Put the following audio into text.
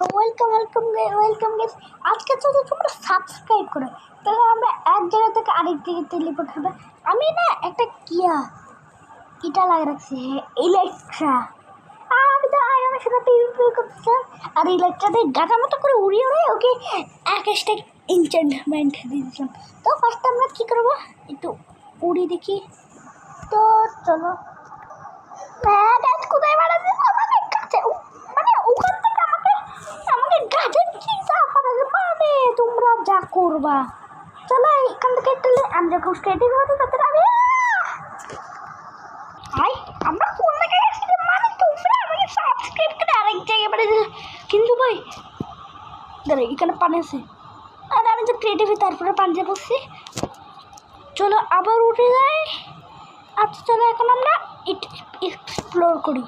Welcome welcome welcome guys. আজকে যদি তোমরা সাবস্ক্রাইব করো তাহলে আমরা এক জায়গা থেকে আরেক জায়গায় টেলিপোর্ট হবে। আমি না একটা এটা লাগিয়ে রাখছি, ইলেকট্রা। আর আমি তো আমার সাথে পিভি করতেছিলাম, আর ইলেকট্রাতে গাঁটার মতো করে উড়িয়ে ওকে একটা এনচেন্টমেন্ট দিয়ে দিয়েছিলাম। তো ফার্স্ট আমরা কী করবো, একটু উড়ি দেখি। তো চলো, কোথায় বাড়াচ্ছে মানে ওখান থেকে আমাকে গাছের চিন্তা মানে তোমরা যা করবা। চলো এখান থেকে আমি যখন স্ট্রেটিং হতে তাতে আমরা কোন জায়গায় গেছি মানে তোমরা আমাকে সাবস্ক্রাইব করে আরেক জায়গায় বাড়ি। কিন্তু ভাই দাঁড়া, এখানে পানি আছে আর আমি তো ক্রিয়েটিভ তারপরে পানিতে বসছি। চলো আবার উঠে যাই। আচ্ছা চলো এখন আমরা এক্সপ্লোর করি।